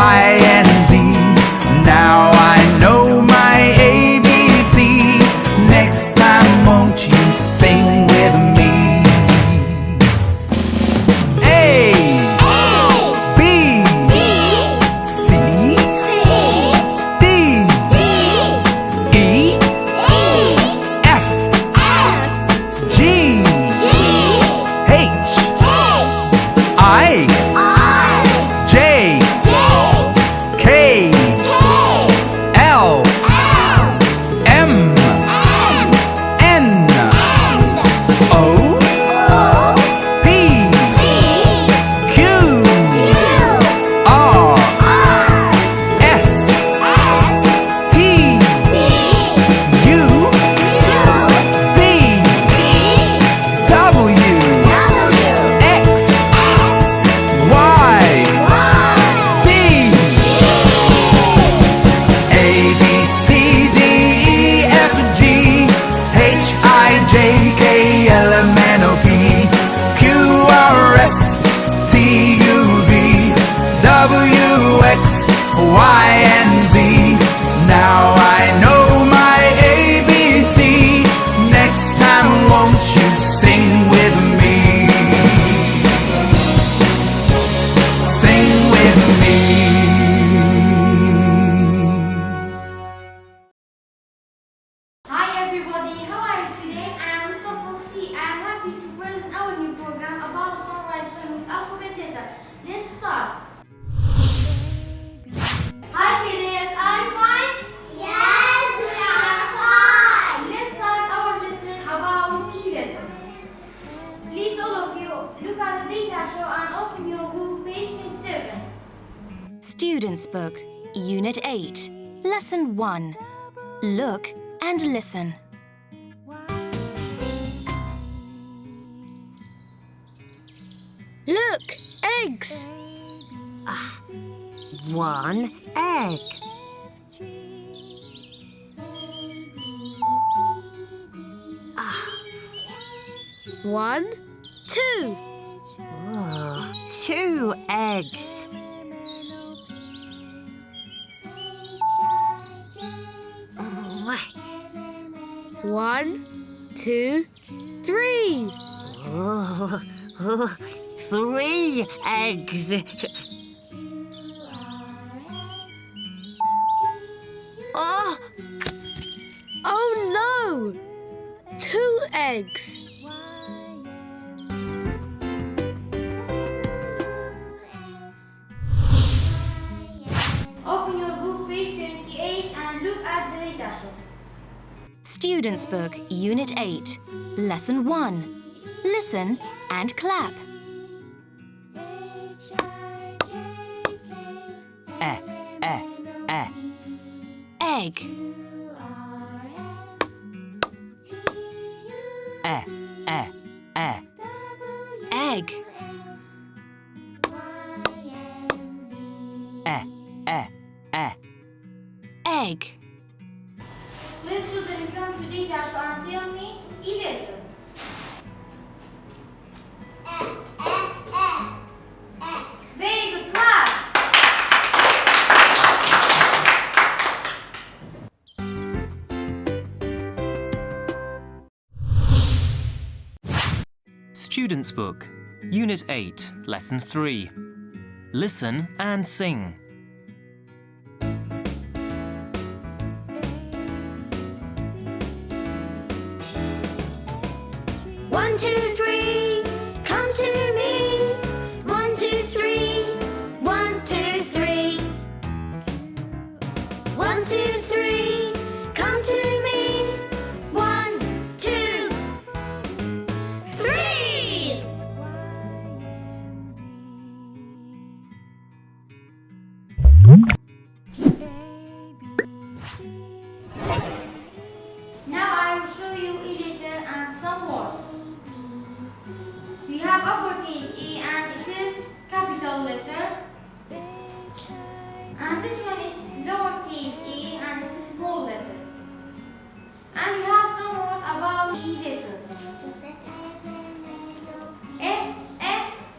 Y, and Z. Now I know my ABC. Next time, won't you sing with me? A, B, C, D, E, F, G, H, I, J, K, L, M, N, O, P, Q, R, S, T, U, V, W, X, Y, Z. A, B, C, D, E, F, G, H, I, J, K, L, M, N, O, P, Q, R, S, T, U, V, W, X, Y, and Z. Now I know my ABC. Next time, won't you sing with me? Sing with me. Hi everybody, how are you today? I am Mr. Foxy. I am happy to present our new program about sunrise when with alphabet letter. Let's start. Hi kiddies, are you fine? Yes, we are fine. Let's start our lesson about E letter. Please all of you, look at the data show and open your book, page 27. Students' Book, Unit 8, Lesson 1. Look and listen. Look, eggs. One egg. One, two. Oh, two eggs. One, two, three. Oh, three eggs. Oh, Oh no! Two eggs. Open your book, page 28 and look at the data show. Students' Book, Unit 8, Lesson 1. Listen and clap. Egg. Egg. Egg. Please children come to data show and tell me E letter. Very good, clap. Students' Book, Unit 8, Lesson 3. Listen and sing. One, two, three, come to me. 1, 2, 3, 1, 2, 3. 1, 2, 3, come to me. 1, 2, 3. Now I will show you E letter and some words. We have uppercase E and it is capital letter. And this one is lowercase e and it is small letter. And we have some word about E letter.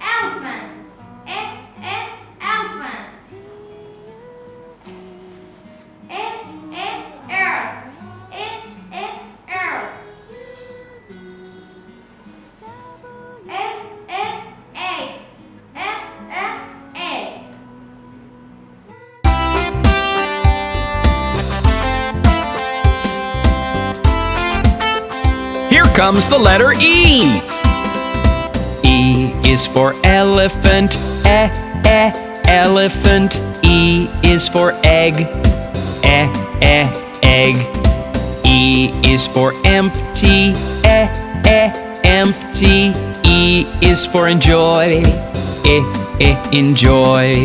Elephant. Elephant. comes the letter E. E is for elephant, elephant. E is for egg, egg. E is for empty, empty. E is for enjoy, enjoy.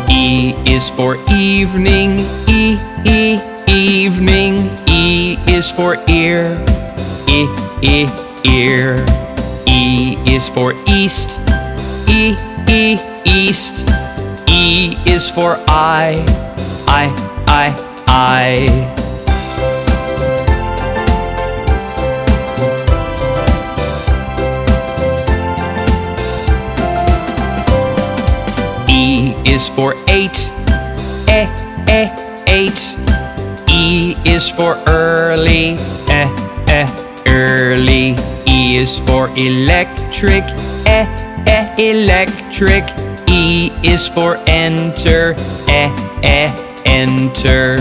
E is for evening, evening. E is for ear, ear. E is for east, east. E is for eye, eye. E is for eight, eight. E is for early, early. E is for electric, electric. E is for enter, enter.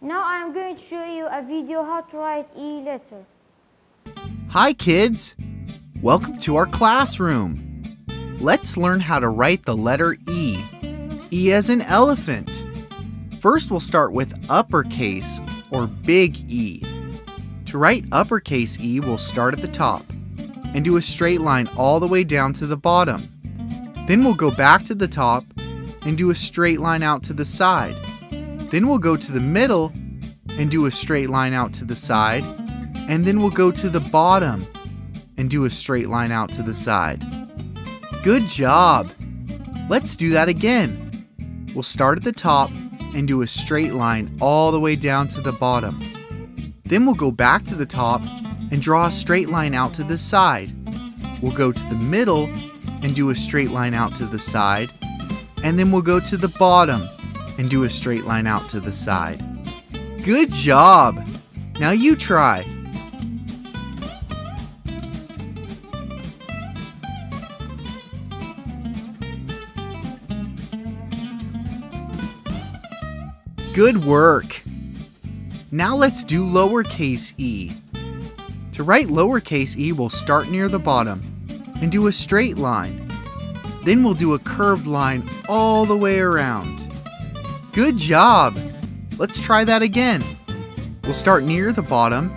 Now I'm going to show you a video how to write E letter. Hi kids! Welcome to our classroom. Let's learn how to write the letter E. E as in elephant. First we'll start with uppercase or big E. To write uppercase E, we'll start at the top and do a straight line all the way down to the bottom. Then we'll go back to the top and do a straight line out to the side. Then we'll go to the middle and do a straight line out to the side. And then we'll go to the bottom and do a straight line out to the side. Good job! Let's do that again. We'll start at the top and do a straight line all the way down to the bottom. Then we'll go back to the top and draw a straight line out to the side. We'll go to the middle and do a straight line out to the side. And then we'll go to the bottom and do a straight line out to the side. Good job! Now you try. Good work! Now let's do lowercase e. To write lowercase e, we'll start near the bottom and do a straight line. Then we'll do a curved line all the way around. Good job! Let's try that again. We'll start near the bottom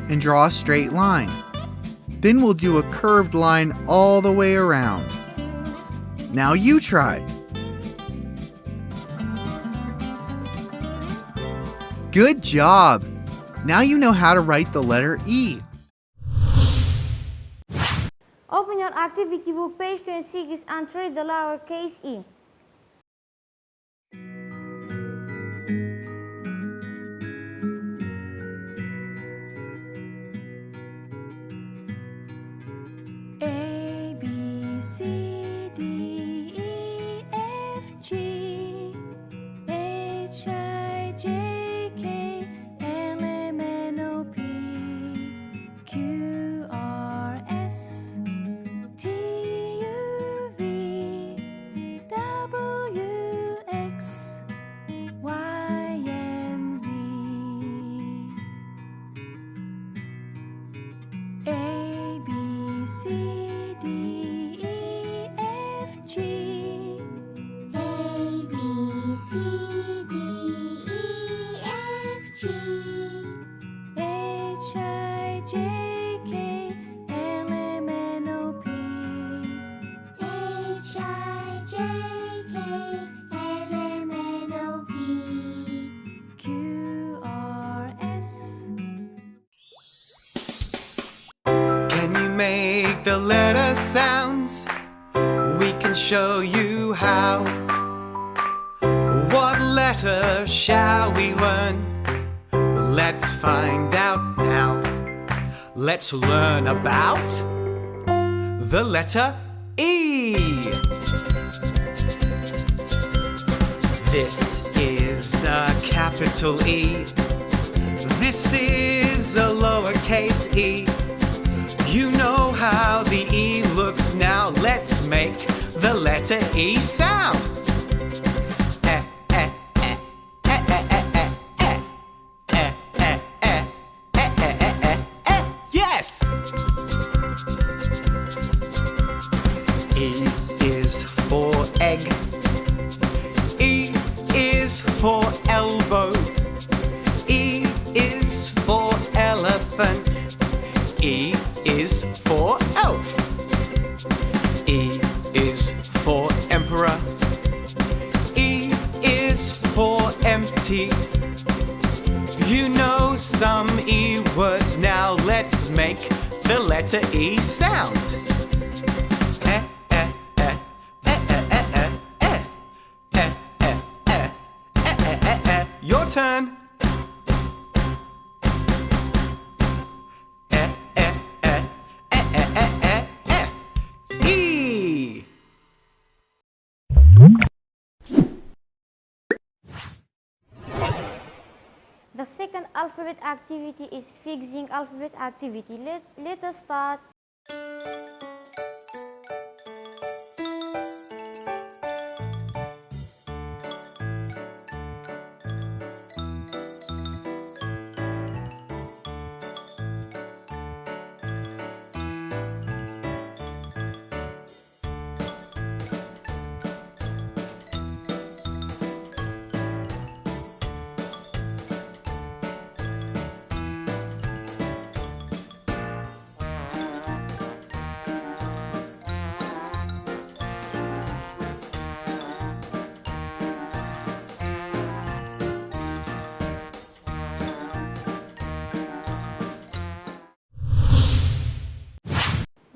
and draw a straight line. Then we'll do a curved line all the way around. Now you try. Good job! Now you know how to write the letter E. Open your activity book, page 26, and try the lowercase e. A, B, C, D, E, F, G, H, I, J, K, L, M, N, O, P, Q, R, S, T, U, V, W, X, Y, and Z. A, B, C, D, E, F, G. A, B, C, D, E, F, G. H, I, J, K, L, M, N, O, P, H, I, J, K, L, M, N, O, P. Q, R, S. Can you make the letter sounds? We can show you how. What letter shall we learn? Let's find out now. Let's learn about the letter E. This is a capital E. This is a lowercase e. You know how the E looks now. Let's make the letter E sound. Yes! E is for egg. E is for elbow. E is for elephant. E is for elf. E is for emperor. E is for empty. You know some E words now. Let's make the letter E sound. Your turn. E. The second alphabet activity is fixing alphabet activity. Let us start.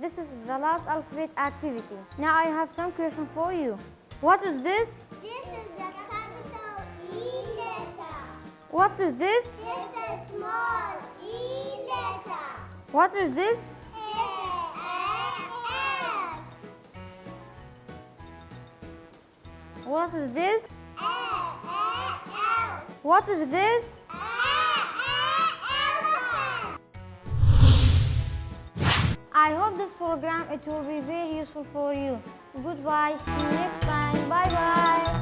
This is the last alphabet activity. Now I have some question for you. What is this? This is the capital E letter. What is this? This is small E letter. What is this? What is this? What is this? I hope this program it will be very useful for you. Goodbye. See you next time. Bye bye.